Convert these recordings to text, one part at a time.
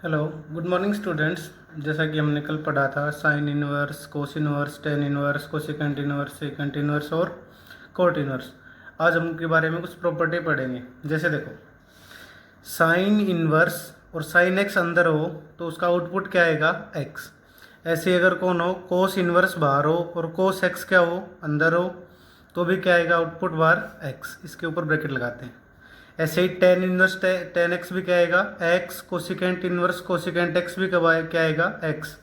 Hello, good morning students. जैसा कि हमने कल पढ़ा था sine inverse, cos inverse, tan inverse, cosecant inverse, secant inverse और कोट इनवर्स। आज हम उनके बारे में कुछ प्रॉपर्टी पढ़ेंगे। जैसे देखो, साइन इनवर्स और साइन एक्स अंदर हो तो उसका आउटपुट क्या आएगा, एक्स। ऐसे अगर कौन हो, कोस इनवर्स बाहर हो और कोस एक्स क्या हो, अंदर हो, तो भी क्या आएगा, आउटपुट बाहर एक्स। इसके ऊपर ब्रैकेट लगाते हैं। ऐसे ही टेन इनवर्स टेन एक्स भी क्या आएगा, x. Cosecant inverse cosecant x भी कब आए, क्या आएगा, एक्स।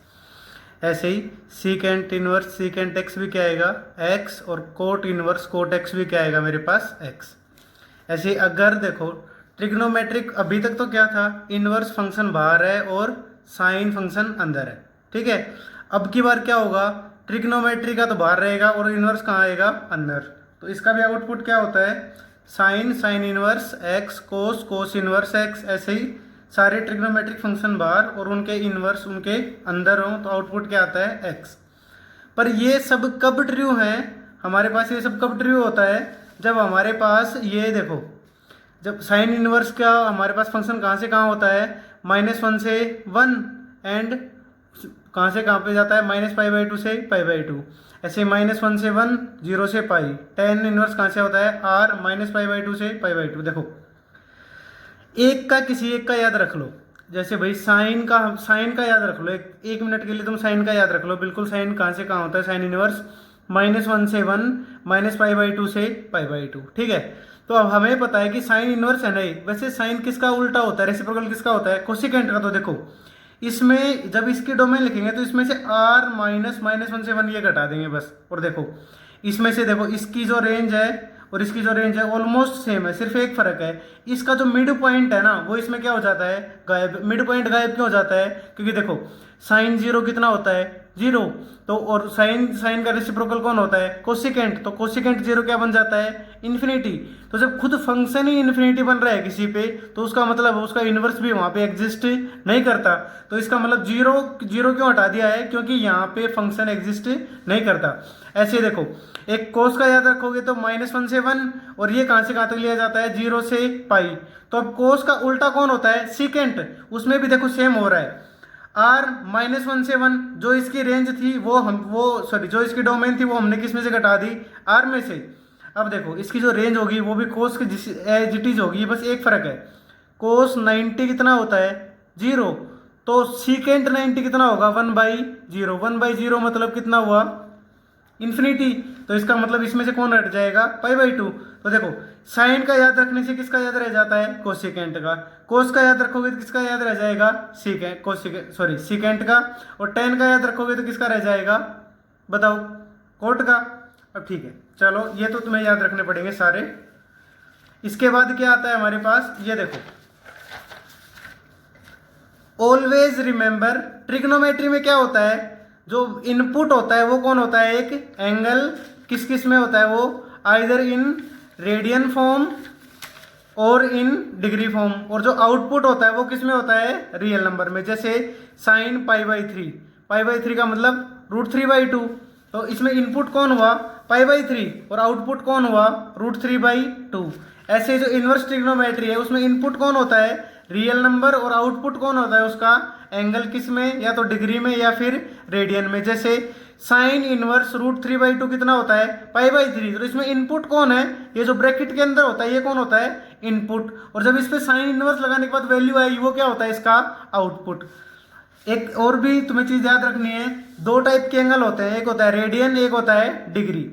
ऐसे ही सीकेंट इनवर्स सीकेंट एक्स भी क्या आएगा, एक्स। और कोट इनवर्स कोट एक्स भी क्या आएगा मेरे पास, एक्स। ऐसे ही अगर देखो ट्रिग्नोमेट्रिक, अभी तक तो क्या था, इनवर्स फंक्शन बाहर है और साइन फंक्शन अंदर है, ठीक है। अब की बार क्या होगा, ट्रिग्नोमेट्री का तो बाहर रहेगा और इनवर्स कहाँ आएगा, अंदर। तो इसका भी आउटपुट क्या होता है, साइन साइन इनवर्स एक्स, कोस कोस इनवर्स एक्स। ऐसे ही सारे ट्रिग्नोमेट्रिक फंक्शन बाहर और उनके इनवर्स उनके अंदर हो तो आउटपुट क्या आता है, एक्स। पर ये सब कब ट्रू है हमारे पास, ये सब कब ट्रू होता है, जब हमारे पास ये देखो, जब साइन इनवर्स का हमारे पास फंक्शन कहाँ से कहाँ होता है, -1 से 1 एंड कहाँ से कहाँ पे जाता है, -π/2 से π/2। ऐसे -1 से 1, 0 से पाई। टेन इनवर्स कहाँ से होता है, r -π/2 से π/2। देखो एक का किसी एक का याद रख लो। जैसे भाई साइन का याद रख लो, एक मिनट के लिए तुम साइन का याद रख लो। बिल्कुल साइन कहाँ से कहाँ होता है, साइन इनवर्स -1 से 1, -π/2 से π/2, ठीक है। तो अब हमें पता है कि साइन इनवर्स है नहीं। वैसे साइन किसका उल्टा होता है, रेसिप्रोकल किसका होता है, कोसिकेंट का। तो देखो इसमें जब इसकी डोमेन लिखेंगे तो इसमें से r -1 से 1 ये घटा देंगे बस। और देखो इसमें से देखो इसकी जो रेंज है और इसकी जो रेंज है ऑलमोस्ट सेम है, सिर्फ एक फर्क है, इसका जो मिड पॉइंट है ना वो इसमें क्या हो जाता है, गायब। मिड पॉइंट गायब क्यों हो जाता है, क्योंकि देखो साइन जीरो कितना होता है, जीरो। तो और साइन साइन का रेसिप्रोकल कौन होता है, कोसिकेंट। तो कोसिकेंट जीरो क्या बन जाता है, इन्फिनिटी। तो जब खुद फंक्शन ही इन्फिनिटी बन रहा है किसी पे, तो उसका मतलब उसका इनवर्स भी वहां पे एग्जिस्ट नहीं करता। तो इसका मतलब जीरो जीरो क्यों हटा दिया है, क्योंकि यहाँ पे फंक्शन एग्जिस्ट नहीं करता। ऐसे देखो एक कोस का याद रखोगे तो -1 से 1, और ये कहाँ से कहाँ तक लिया जाता है, 0 से पाई। तो अब कोस का उल्टा कौन होता है, सीकेंट। उसमें भी देखो सेम हो रहा है, r -1 से 1, जो इसकी रेंज थी जो इसकी डोमेन थी वो हमने किस में से घटा दी, r में से। अब देखो इसकी जो रेंज होगी वो भी कोस की एज इट इज होगी, बस एक फर्क है, कोस 90 कितना होता है, 0। तो सीकेंट 90 कितना होगा, 1/0। 1/0 मतलब कितना हुआ, इन्फिनिटी। तो इसका मतलब इसमें से कौन हट जाएगा, π/2। तो देखो साइन का याद रखने से किसका याद रह जाता है, कोसिकेंट का। कोस का याद रखोगे तो किसका याद रह जाएगा, सीकेंट का। और टेन का याद रखोगे तो किसका रह जाएगा, बताओ, कोट का। अब ठीक है, चलो ये तो तुम्हें याद रखने पड़ेंगे सारे। इसके बाद क्या आता है हमारे पास, ये देखो, ऑलवेज रिमेंबर ट्रिग्नोमेट्री में क्या होता है, जो इनपुट होता है वो कौन होता है, एक एंगल। किस किस में होता है वो, आइदर इन रेडियन फॉर्म और इन डिग्री फॉर्म। और जो आउटपुट होता है वो किस में होता है, रियल नंबर में। जैसे साइन π/3, π/3 का मतलब √3/2। तो इसमें इनपुट कौन हुआ, π/3, और आउटपुट कौन हुआ, √3/2। ऐसे जो इनवर्स ट्रिग्नोमेट्री है उसमें इनपुट कौन होता है, रियल नंबर, और आउटपुट कौन होता है उसका, एंगल। किस में, या तो डिग्री में या फिर रेडियन में। जैसे साइन इनवर्स √3/2 कितना होता है, π/3। तो इसमें इनपुट कौन है, ये जो ब्रैकेट के अंदर होता है ये कौन होता है, इनपुट। और जब इस पे साइन इनवर्स लगाने के बाद वैल्यू आएगी वो क्या होता है, इसका आउटपुट। एक और भी तुम्हें चीज याद रखनी है, दो टाइप के एंगल होते हैं, एक होता है रेडियन, एक होता है डिग्री।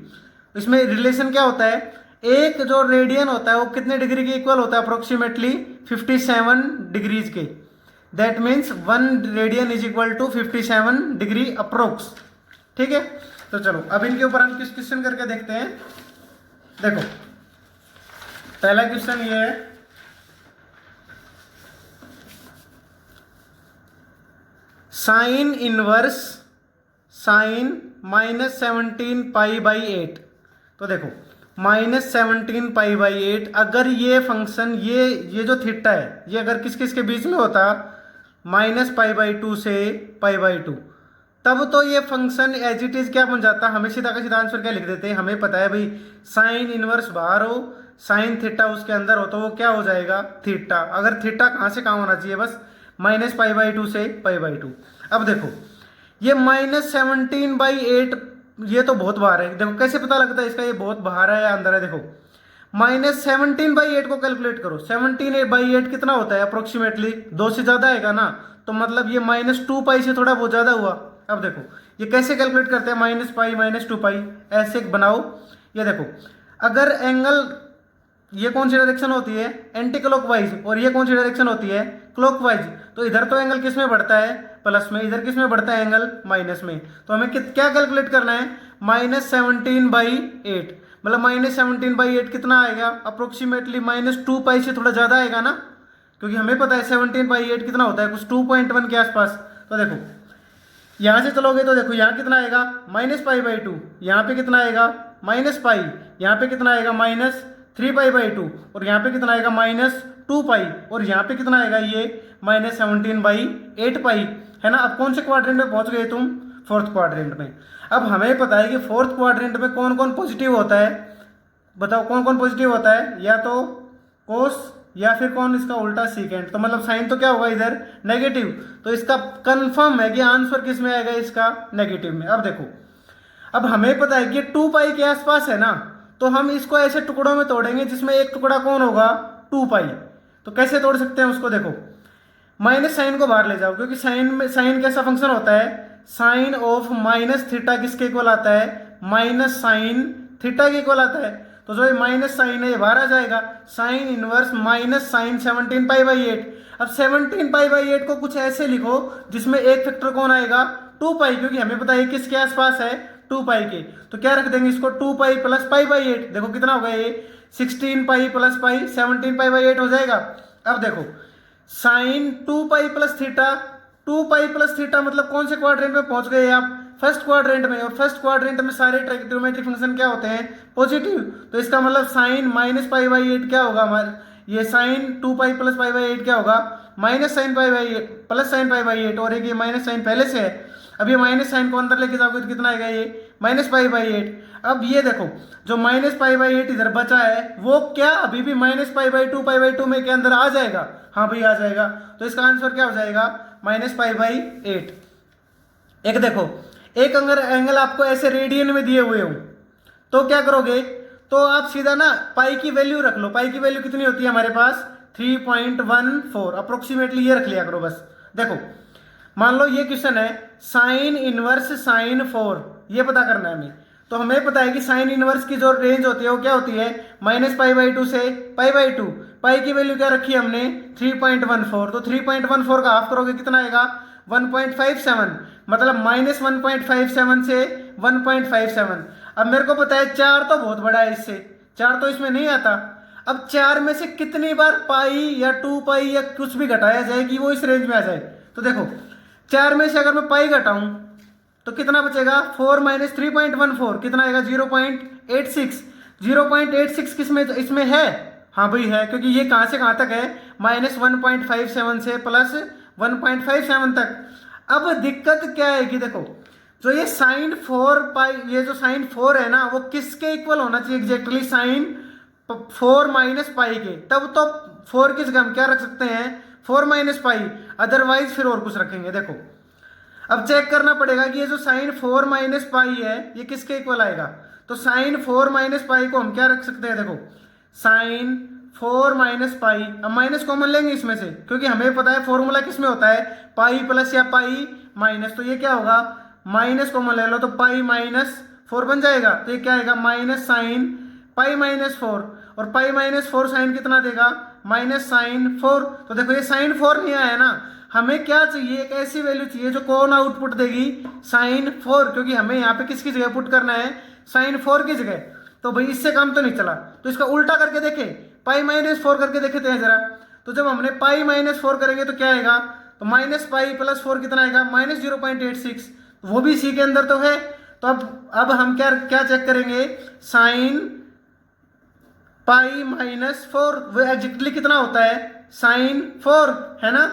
इसमें रिलेशन क्या होता है, एक जो रेडियन होता है वो कितने डिग्री के इक्वल होता है, अप्रोक्सीमेटली 57 डिग्रीज के। That means 1 radian is equal to 57 degree approx, ठीक है। तो चलो अब इनके ऊपर हम किस क्वेश्चन करके देखते हैं। देखो पहला क्वेश्चन ये है, साइन इनवर्स साइन -17π/8। तो देखो -17π/8, अगर ये फंक्शन ये जो थीटा है ये अगर किस किस के बीच में होता, -π/2 से π/2, तब तो ये फंक्शन एज इट इज क्या बन जाता, हमें सीधा का सीधा आंसर क्या लिख देते हैं। हमें पता है भाई साइन इनवर्स बाहर हो, साइन थीटा उसके अंदर हो, तो वो क्या हो जाएगा, थीटा। अगर थीटा कहाँ से कहाँ होना चाहिए, बस -π/2 से π/2। अब देखो ये -17/8, ये तो बहुत बाहर है। देखो कैसे पता लगता है इसका, ये बहुत बाहर है या अंदर है। देखो -17/8 को कैलकुलेट करो। 17/8 कितना होता है अप्रोक्सीमेटली, 2 से ज़्यादा आएगा ना, तो मतलब ये -2π से थोड़ा बहुत ज़्यादा हुआ। अब देखो ये कैसे कैलकुलेट करते हैं, -π -2π ऐसे बनाओ। ये देखो अगर एंगल, ये कौन सी डायरेक्शन होती है, एंटी क्लॉकवाइज, और ये कौन सी डायरेक्शन होती है, क्लॉकवाइज, तो इधर तो एंगल किस में बढ़ता है, प्लस में, इधर किस में बढ़ता है, एंगल माइनस में। तो हमें क्या कैलकुलेट करना है, -17/8, मतलब -17/8 कितना आएगा अप्रोक्सीमेटली -2π से थोड़ा ज़्यादा आएगा ना, क्योंकि हमें पता है 17/8 कितना होता है, कुछ 2.1 के आसपास। तो देखो यहाँ से चलोगे तो देखो यहाँ कितना आएगा, -π/2, यहाँ पे कितना आएगा, -π, यहाँ पे कितना आएगा, -3π/2, और यहाँ पे कितना आएगा, -2π, और यहाँ पे कितना आएगा, ये -17/8π, है ना। अब कौन से क्वाड्रेंट में पहुंच गए तुम, फोर्थ क्वाड्रेंट में। अब हमें पता है कि फोर्थ क्वाड्रेंट में कौन कौन पॉजिटिव होता है, बताओ कौन कौन पॉजिटिव होता है, या तो कोस या फिर कौन इसका उल्टा सीकेंट, तो मतलब साइन तो क्या होगा इधर, नेगेटिव। तो इसका कंफर्म है कि आंसर किस में आएगा, इसका नेगेटिव में। अब देखो अब हमें पता है कि 2π के आसपास है ना, तो हम इसको ऐसे टुकड़ों में तोड़ेंगे जिसमें एक टुकड़ा कौन होगा, 2π। तो कैसे तोड़ सकते हैं उसको, देखो माइनस साइन को बाहर ले जाओ, क्योंकि साइन में, साइन कैसा फंक्शन होता है, साइन ऑफ -θ किसके इक्वल आता है, -sin θ के इक्वल आता है। तो जो ये माइनस साइन है ये बाहर आ जाएगा, साइन इनवर्स -sin 17π/8। अब 17π/8 को कुछ ऐसे लिखो जिसमें एक फैक्टर कौन आएगा, 2π, क्योंकि हमें पता है किसके आसपास है, 2π के। तो क्या रख देंगे इसको, 2π + π/8। देखो कितना होगा ये, 16π + π, 17π/8 हो जाएगा। अब देखो साइन 2π + θ, 2π + θ मतलब कौन से क्वाड्रेंट में पहुंच गए आप, फर्स्ट क्वाड्रेंट में। और फर्स्ट क्वाड्रेंट में सारे ट्रिग्नोमेट्रिक फंक्शन क्या होते हैं, पॉजिटिव। तो इसका मतलब साइन -π/8 क्या होगा हमारे, ये साइन 2π + π/8 क्या होगा, -sin π/8 + sin π/8, और एक ये माइनस साइन पहले से है। अब ये माइनस साइन को अंदर लेके जाओगे तो कितना आएगा, ये -π/8। अब ये देखो जो -π/8 इधर बचा है वो क्या अभी भी -π/2 π/2 में के अंदर आ जाएगा, हाँ भाई आ जाएगा। तो इसका आंसर क्या हो जाएगा, -π/8। एक देखो एक अगर एंगल आपको ऐसे रेडियन में दिए हुए हो तो क्या करोगे, तो आप सीधा ना पाई की वैल्यू रख लो। पाई की वैल्यू कितनी होती है हमारे पास, 3.14 अप्रोक्सीमेटली, ये रख लिया करो बस। देखो मान लो ये क्वेश्चन है साइन इनवर्स sin 4, ये पता करना है हमें। तो हमें पता है कि साइन इनवर्स की जो रेंज होती है वो क्या होती है, -π/2 से π/2। पाई की वैल्यू क्या रखी है हमने, 3.14। तो 3.14 का हाफ करोगे कितना आएगा, 1.57, मतलब -1.57 से 1.57। अब मेरे को पता है 4 तो बहुत बड़ा है इससे, 4 तो इसमें नहीं आता। अब 4 में से कितनी बार पाई या 2π या कुछ भी घटाया जाए कि वो इस रेंज में आ जाए। तो देखो 4 में से अगर मैं पाई घटाऊं तो कितना बचेगा, 4 - 3.14 कितना आएगा, 0.86। 0.86 किसमें, इसमें है, हाँ भाई है, क्योंकि ये कहाँ से कहाँ तक है, -1.57 से +1.57 तक। अब दिक्कत क्या है कि देखो जो ये sin 4π, ये जो sin 4 है ना, वो किसके इक्वल होना चाहिए एग्जैक्टली, sin 4 - π के। तब तो 4 की जगह हम क्या रख सकते हैं, 4 - π, अदरवाइज फिर और कुछ रखेंगे। देखो अब चेक करना पड़ेगा कि ये जो sin 4 - π है ये किसके इक्वल आएगा। तो sin 4 - π को हम क्या रख सकते हैं, देखो sin 4 - π, अब माइनस कॉमन लेंगे इसमें से, क्योंकि हमें पता है फॉर्मूला किस में होता है, पाई प्लस या पाई माइनस। तो ये क्या होगा, माइनस कॉमन ले लो तो पाई -4 बन जाएगा। तो ये क्या आएगा, -sin पाई -4, और पाई -4 साइन कितना देगा, -sin 4। तो देखो ये sin 4 नहीं आया ना, हमें क्या चाहिए, एक ऐसी वैल्यू चाहिए जो कौन आउटपुट देगी, sin 4, क्योंकि हमें यहाँ पे किसकी जगह पुट करना है, sin 4 की जगह। तो भाई इससे काम तो नहीं चला, तो इसका उल्टा करके देखे, पाई -4 करके देखते हैं जरा। तो जब हमने पाई -4 करेंगे तो क्या आएगा, तो -π + 4 कितना आएगा, -0.86, वो भी सी के अंदर तो है। तो अब हम क्या चेक करेंगे, sin पाई -4 वो एग्जैक्टली कितना होता है, sin 4, है ना।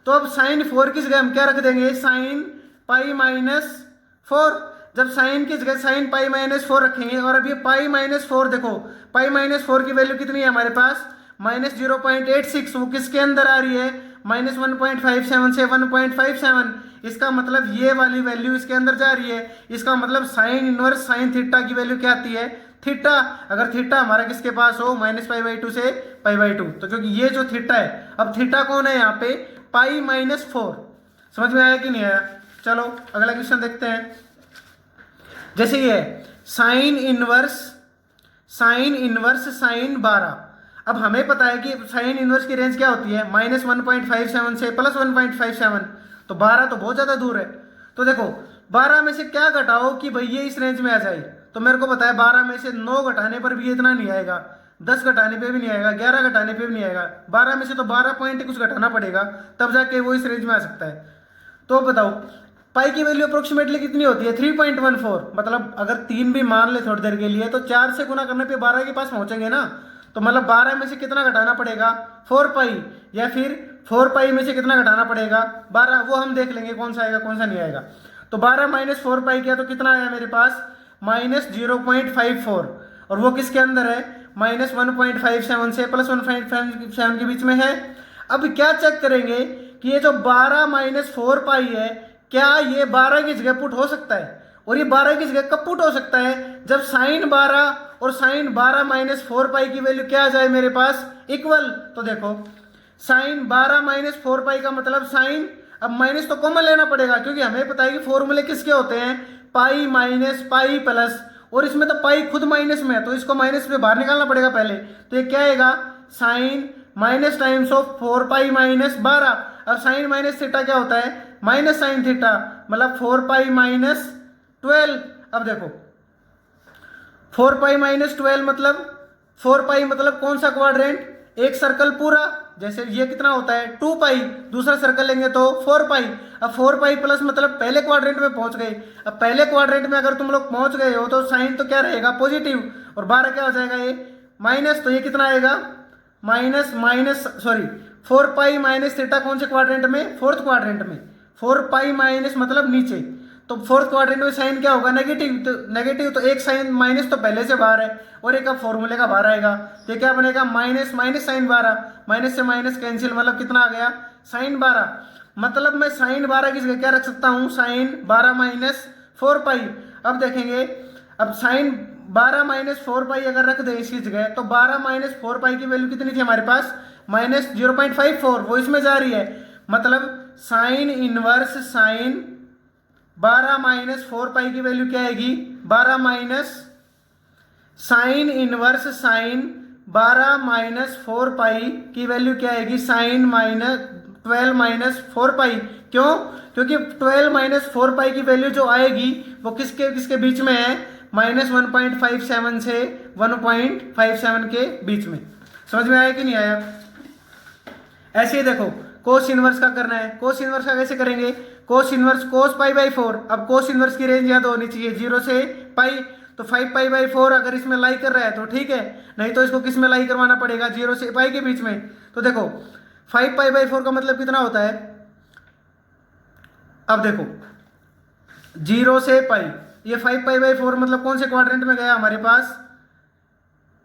तो अब sin 4 की जगह हम क्या रख देंगे, sin पाई -4। जब sin की जगह sin पाई -4 रखेंगे, और अब ये पाई -4 देखो, पाई -4 की वैल्यू कितनी है हमारे पास, -0.86, वो किसके अंदर आ रही है, -1.57 से 1.57, इसका मतलब ये वाली वैल्यू इसके अंदर जा रही है। इसका मतलब साइन इनवर्स साइन थीटा की वैल्यू क्या आती है, थीटा। अगर थीटा हमारा किसके पास हो, -π/2 से π/2, तो क्योंकि ये जो थीटा है, अब थीटा कौन है यहाँ पे, π-4। समझ में आया कि नहीं आया? चलो अगला क्वेश्चन देखते हैं। जैसे ये साइन इनवर्स साइन 12। अब हमें पता है कि साइन इनवर्स की रेंज क्या होती है, -1.57 से +1.57, तो 12 तो बहुत ज़्यादा दूर है। तो देखो 12 में से क्या घटाओ कि भाई ये इस रेंज में आ जाए, तो मेरे को पता है 12 में से 9 घटाने पर भी इतना नहीं आएगा, 10 घटाने पे भी नहीं आएगा, 11 घटाने पे भी नहीं आएगा, 12 में से तो 12 पॉइंट कुछ घटाना पड़ेगा, तब जाके वो इस रेंज में आ सकता है। तो बताओ पाई की वैल्यू अप्रोक्सीमेटली कितनी होती है, 3.14। मतलब अगर 3 भी मान ले थोड़ी देर के लिए, तो 4 से गुना करने पे 12 के पास पहुंचेंगे ना। तो मतलब 12 में से कितना घटाना पड़ेगा, 4 पाई, या फिर 4 पाई में से कितना घटाना पड़ेगा, 12। वो हम देख लेंगे कौन सा आएगा कौन सा नहीं आएगा। तो 12 - 4 पाई किया तो कितना आया मेरे पास, -0.54, और वो किसके अंदर है, -1.57 से +1.57 के बीच में है। अब क्या चेक करेंगे कि ये जो 12 - 4 पाई है, क्या ये 12 की जगह पुट हो सकता है, और ये 12 की जगह कब पुट हो सकता है, जब साइन 12 और साइन 12 - 4 पाई की वैल्यू क्या आ जाए मेरे पास, इक्वल। तो देखो साइन 12 - 4 पाई का मतलब साइन, अब माइनस तो कॉमन लेना पड़ेगा, क्योंकि हमें पता है कि फॉर्मूले किसके होते हैं, पाई माइनस पाई प्लस, और इसमें तो पाई खुद माइनस में है, तो इसको माइनस में बाहर निकालना पड़ेगा पहले। तो ये क्या आएगा, साइन माइनस टाइम्स ऑफ 4 पाई - 12। अब साइन माइनस थीटा क्या होता है, माइनस साइन थीटा, मतलब 4 पाई - 12। अब देखो 4 पाई - 12 मतलब 4 पाई मतलब कौन सा क्वाड्रेंट, एक सर्कल पूरा, जैसे ये कितना होता है 2 पाई, दूसरा सर्कल लेंगे तो 4 पाई। अब 4 पाई प्लस मतलब पहले क्वाड्रेंट में पहुंच गए। अब पहले क्वाड्रेंट में अगर तुम लोग पहुंच गए हो तो साइन तो क्या रहेगा, पॉजिटिव, और 12 क्या हो जाएगा ये माइनस, तो ये कितना आएगा, फोर पाई माइनस थीटा कौन से क्वाड्रेंट में, फोर्थ क्वाड्रेंट में। 4 पाई माइनस मतलब नीचे, तो फोर्थ क्वाड्रेंट में साइन क्या होगा, नेगेटिव। तो नेगेटिव तो एक साइन माइनस तो पहले से बाहर है, और एक अब फॉर्मूले का बाहर आएगा, तो ये क्या बनेगा, माइनस माइनस साइन 12, माइनस से माइनस कैंसिल, मतलब कितना आ गया, साइन 12। मतलब मैं साइन 12 की जगह क्या रख सकता हूँ, साइन 12 - 4 पाई। अब देखेंगे, अब साइन 12 - 4 पाई अगर रख दे इसकी जगह, तो 12 - 4 पाई की वैल्यू कितनी थी हमारे पास, -0.54, वो इसमें जा रही है। मतलब साइन इनवर्स साइन 12 - 4 पाई की वैल्यू क्या आएगी, 12 माइनस साइन इनवर्स साइन 12 - 4 पाई की वैल्यू क्या आएगी, साइन -12 - 4 पाई। क्यों, क्योंकि 12 - 4 पाई की वैल्यू जो आएगी वो किसके किसके बीच में है, -1.57 से 1.57 के बीच में। समझ में आया कि नहीं आया? ऐसे ही देखो कोस इनवर्स का करना है। कोस इनवर्स का कैसे करेंगे, कोस इनवर्स कोस π/4। अब कोस इनवर्स की रेंज याद होनी चाहिए 0 से पाई, तो 5 π/4 अगर इसमें लाई कर रहा है तो ठीक है, नहीं तो इसको किस में लाई करवाना पड़ेगा, 0 से पाई के बीच में। तो देखो 5 π/4 का मतलब कितना होता है, अब देखो 0 से पाई, ये 5 π/4 मतलब कौन से क्वाड्रेंट में गया हमारे पास,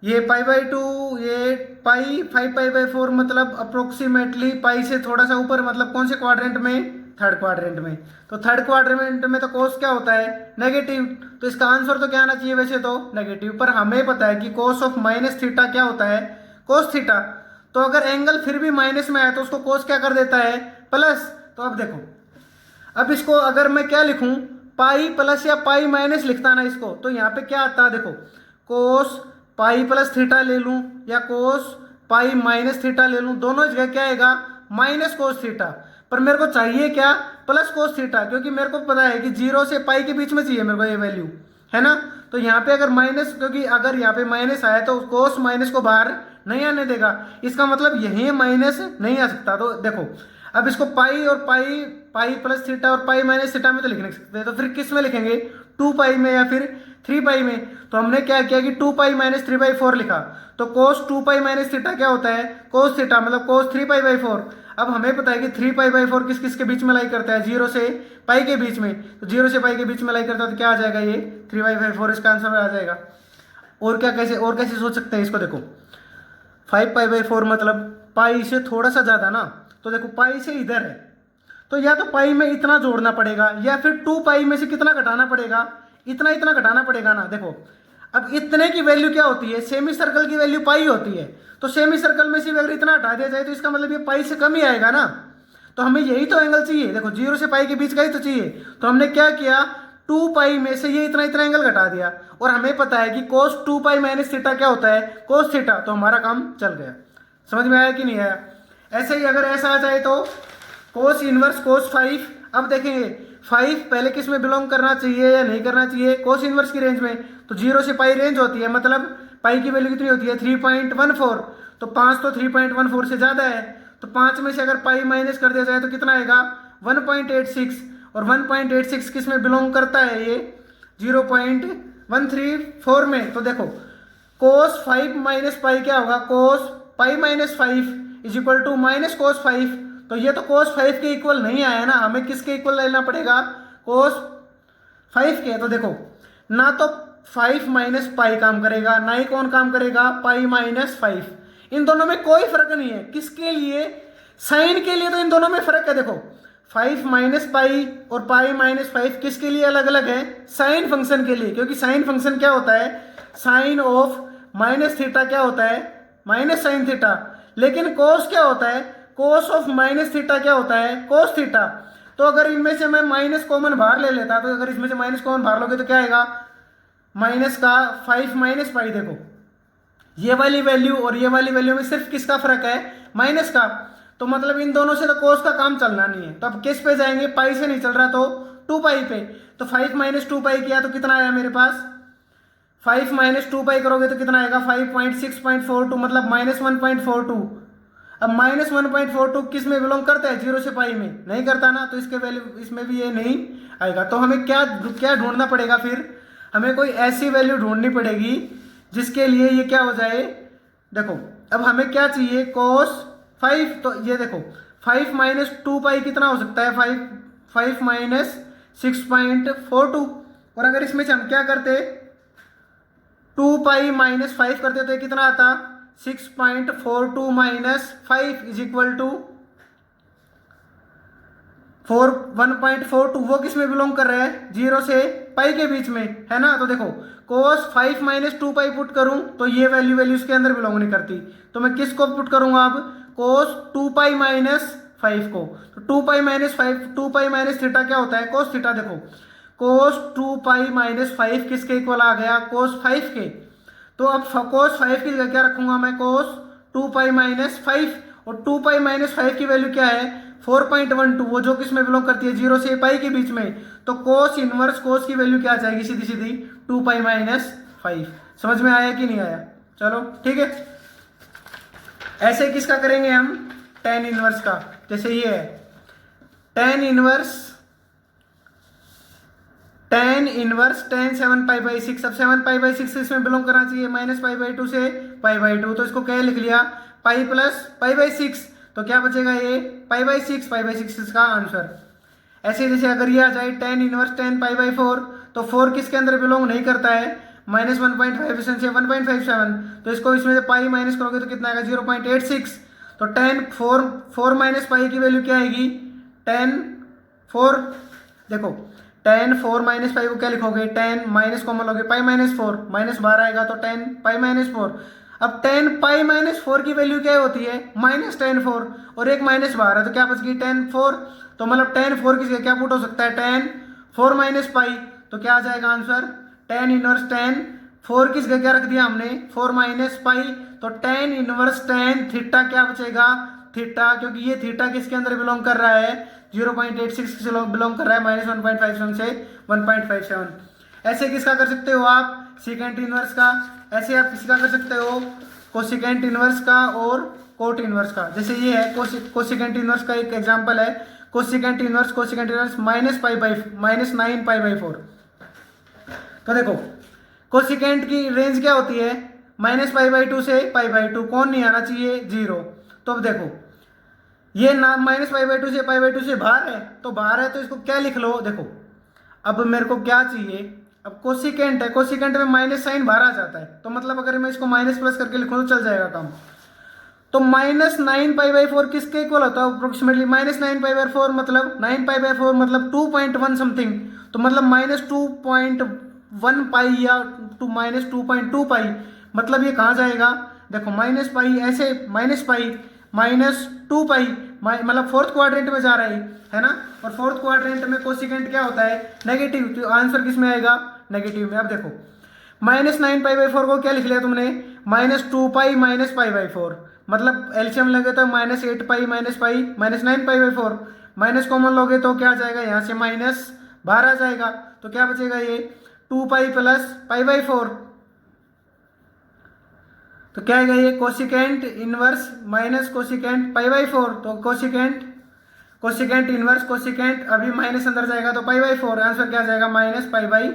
ये π/2, ये पाई 5 π/4 मतलब अप्रोक्सीमेटली पाई से थोड़ा सा ऊपर, मतलब कौन से क्वाड्रेंट में, थर्ड क्वाड्रेंट में। तो थर्ड क्वाड्रेंट में तो कोस क्या होता है, नेगेटिव, तो इसका आंसर तो क्या आना चाहिए वैसे तो नेगेटिव, पर हमें पता है कि कोस ऑफ माइनस थीटा क्या होता है, कोस थीटा। तो अगर एंगल फिर भी माइनस में आया तो उसको कोस क्या कर देता है, प्लस। तो अब देखो, अब इसको अगर मैं क्या लिखूं, पाई प्लस या पाई माइनस लिखता ना इसको, तो यहाँ पे क्या आता है, देखो कोस पाई प्लस थीटा ले लूं या कोस पाई माइनस थीटा ले लूं, दोनों जगह क्या आएगा, माइनस कोस थीटा। पर मेरे को चाहिए क्या, प्लस कोस थीटा, क्योंकि मेरे को पता है कि 0 से पाई के बीच में चाहिए मेरे को ये वैल्यू, है ना। तो यहाँ पे अगर माइनस, क्योंकि अगर यहाँ पे माइनस आया तो कोस माइनस को बाहर नहीं आने देगा, इसका मतलब यही माइनस नहीं आ सकता। तो देखो अब इसको पाई और पाई प्लस थीटा और पाई माइनस थीटा में तो लिख नहीं सकते, तो फिर किस में लिखेंगे, 2 पाई में या फिर 3 पाई में। तो हमने क्या किया कि 2 पाई - 3/4 लिखा, तो कोस 2 पाई माइनस थीटा क्या होता है, कोस थीटा, मतलब कोस 3 पाई/4। अब हमें पता है कि 3 पाई/4 किस किस के बीच में लाई करता है, 0 से पाई के बीच में, तो 0 से पाई के बीच में लाई करता है, तो क्या आ जाएगा, ये 3 पाई/4 इसका आंसर आ जाएगा। और क्या, कैसे कैसे सोच सकते हैं इसको, देखो 5 पाई/4 मतलब पाई से थोड़ा सा ज़्यादा ना, तो देखो पाई से इधर है, तो या तो पाई में इतना जोड़ना पड़ेगा या फिर 2 पाई में से कितना घटाना पड़ेगा, इतना इतना घटाना पड़ेगा ना। देखो अब इतने की वैल्यू क्या होती है, सेमी सर्कल की वैल्यू पाई होती है, तो सेमी सर्कल में से अगर इतना हटा दिया जाए तो इसका मतलब ये पाई से कम ही आएगा ना। तो हमें यही तो एंगल चाहिए, देखो 0 से पाई के बीच का ही तो चाहिए। तो हमने क्या किया, 2 पाई में से ये इतना इतना एंगल घटा दिया, और हमें पता है कि cos 2 पाई माइनस थीटा क्या होता है, cos थीटा। तो हमारा काम चल गया। समझ में आया कि नहीं आया। ऐसे ही अगर ऐसा आ जाए तो cos इनवर्स cos 5। अब देखेंगे 5 पहले किस में बिलोंग करना चाहिए या नहीं करना चाहिए, cos इनवर्स की रेंज में। तो 0 से पाई रेंज होती है, मतलब पाई की वैल्यू कितनी होती है 3.14। तो 5 तो 3.14 से ज़्यादा है, तो 5 में से अगर पाई माइनस कर दिया जाए तो कितना आएगा 1.86। और 1.86 किस में बिलोंग करता है, ये 0.134 में। तो देखो cos 5 माइनस पाई क्या होगा, cos pi minus 5 is equal to minus cos 5। तो ये तो cos 5 के इक्वल नहीं आया ना, हमें किसके इक्वल लेना पड़ेगा, cos 5 के। तो देखो ना तो 5 माइनस पाई काम करेगा, ना ही कौन काम करेगा, पाई माइनस 5। इन दोनों में कोई फर्क नहीं है, किसके लिए, साइन के लिए तो इन दोनों में फर्क है। देखो 5 माइनस पाई और पाई माइनस 5 किसके लिए अलग अलग है, साइन फंक्शन के लिए। क्योंकि साइन फंक्शन क्या होता है, साइन ऑफ माइनस थीटा क्या होता है, माइनस साइन थीटा। लेकिन कोस क्या होता है, कोस ऑफ माइनस थीटा क्या होता है, कोस थीटा। तो अगर इनमें से मैं माइनस कॉमन बाहर ले लेता, तो अगर इसमें से माइनस कॉमन बाहर लोगे तो क्या आएगा, माइनस का 5 माइनस पाई। देखो ये वाली वैल्यू और ये वाली वैल्यू में सिर्फ किसका फर्क है, माइनस का। तो मतलब इन दोनों से तो कोस का काम चलना नहीं है। तो अब किस पे जाएंगे, पाई से नहीं चल रहा तो 2 पाई पे। तो 5 माइनस 2 पाई किया तो कितना आया मेरे पास, 5 माइनस 2 पाई करोगे तो कितना आएगा 5.642, मतलब -1.42। अब -1.42 किस में बिलोंग करता है, 0 से पाई में नहीं करता ना, तो इसके वैल्यू इसमें भी ये नहीं आएगा। तो हमें क्या क्या ढूंढना पड़ेगा, फिर हमें कोई ऐसी वैल्यू ढूंढनी पड़ेगी जिसके लिए ये क्या हो जाए। देखो अब हमें क्या चाहिए, cos 5। तो ये देखो 5 माइनस 2 पाई कितना हो सकता है, 5 माइनस 6.42। और अगर इसमें से हम क्या करते, 2 पाई माइनस 5 करते तो ये कितना आता, 6.42 माइनस 5 इज इक्वल टू 1.42। वो किस में बिलोंग कर रहे हैं, 0 से पाई के बीच में, है ना। तो देखो cos 5 माइनस 2 पाई पुट करूं तो ये वैल्यू उसके अंदर बिलोंग नहीं करती। तो मैं किसको पुट करूंगा अब, cos 2 पाई माइनस 5 को। तो 2 पाई माइनस 5, 2 पाई माइनस थीटा क्या होता है, cos थीटा। देखो cos 2 पाई माइनस 5 किसके इक्वल आ गया, cos 5 के। तो अब cos 5 की जगह क्या रखूंगा मैं, cos 2 पाई माइनस 5। और 2 पाई माइनस 5 की वैल्यू क्या है, 4.12, वो जो किस में बिलोंग करती है, 0 से पाई के बीच में। तो cos इनवर्स cos की वैल्यू क्या आ जाएगी, सीधी सीधी 2 पाई माइनस 5। समझ में आया कि नहीं आया, चलो ठीक है। ऐसे किसका करेंगे हम, tan इनवर्स का। जैसे ये है tan inverse tan 7 pi by 6। अब 7 पाई बाई 6 इसमें बिलोंग करना चाहिए, माइनस पाई बाई 2 से पाई बाई 2। तो इसको क्या लिख लिया, पाई प्लस पाई बाई 6। तो क्या बचेगा, ये पाई बाई 6 इसका आंसर। ऐसे जैसे अगर ये आ जाए tan inverse tan pi by 4, तो 4 किसके अंदर बिलोंग नहीं करता है, -1.5 से 1.57। तो इसको इसमें से पाई माइनस करोगे तो कितना आएगा, 0.86। तो tan 4 माइनस पाई की वैल्यू क्या आएगी, tan 4। देखो tan 4 माइनस पाई को क्या लिखोगे, tan माइनस कॉमन लोगे, पाई माइनस 4 माइनस बाहर आएगा तो tan पाई माइनस 4। अब tan पाई माइनस 4 की वैल्यू क्या होती है, -tan 4, और एक माइनस बाहर है तो क्या बच गई tan 4। तो मतलब tan 4 की जगह क्या पुट हो सकता है, tan 4 माइनस पाई। तो क्या आ जाएगा आंसर, tan इनवर्स tan 4 की जगह क्या रख दिया हमने, 4 माइनस पाई। तो tan इनवर्स tan थीटा क्या बचेगा, थीटा, क्योंकि ये थीटा किसके अंदर बिलोंग कर रहा है, 0.86 से बिलोंग कर रहा है, -1.57 से 1.57। ऐसे किसका कर सकते हो आप, सेकेंड इनवर्स का। ऐसे आप किसका कर सकते हो, कोसिकेंट इनवर्स का और कोट इनवर्स का। जैसे ये है कोसिकेंट इनवर्स का एक एग्जांपल है, कोसिकेंट इनवर्स -9 पाई बाई 4। तो देखो कोसिकेंट की रेंज क्या होती है, -पाई बाई 2 से पाई बाई 2। कौन नहीं आना चाहिए, 0। तो अब देखो ये ना -पाई बाई 2 से पाई बाई 2 से बाहर है, तो बाहर है तो इसको क्या लिख लो। देखो अब मेरे को क्या चाहिए, अब कोसिकेंट है, कोसिकेंट में माइनस साइन बाहर आ जाता है, तो मतलब अगर मैं इसको माइनस प्लस करके लिखूँ तो चल जाएगा काम। तो -9 पाई/4 किसके इक्वल होता है अप्रोक्सीमेटली? -9 पाई/4 मतलब 9 पाई/4 मतलब 2.1 समथिंग, तो मतलब -2.1 पाई या -2.2 पाई, मतलब ये कहाँ जाएगा? देखो माइनस पाई ऐसे, माइनस पाई -2 पाई, मतलब फोर्थ क्वाड्रेंट में जा रहा है ना। और फोर्थ क्वाड्रेंट में कोसिकेंट क्या होता है? नेगेटिव, तो आंसर किस में आएगा? नेगेटिव में। अब देखो -9 पाई/4 को क्या लिख लिया तुमने? -2 पाई -पाई/4, मतलब एलसीएम लगे तो -8 पाई -पाई -9 पाई/4, माइनस कॉमन लोगे तो क्या आ जाएगा? यहाँ से माइनस बाहर आ जाएगा, तो क्या बचेगा? ये 2 पाई प्लस पाई/4, तो क्या आएगा? ये कोसिकेंट इनवर्स माइनस कोसिकेंट पाई/4, तो कोसिकेंट इनवर्स कोसिकेंट, अभी माइनस अंदर जाएगा तो पाई/4, आंसर क्या आ जाएगा? -पाई/4।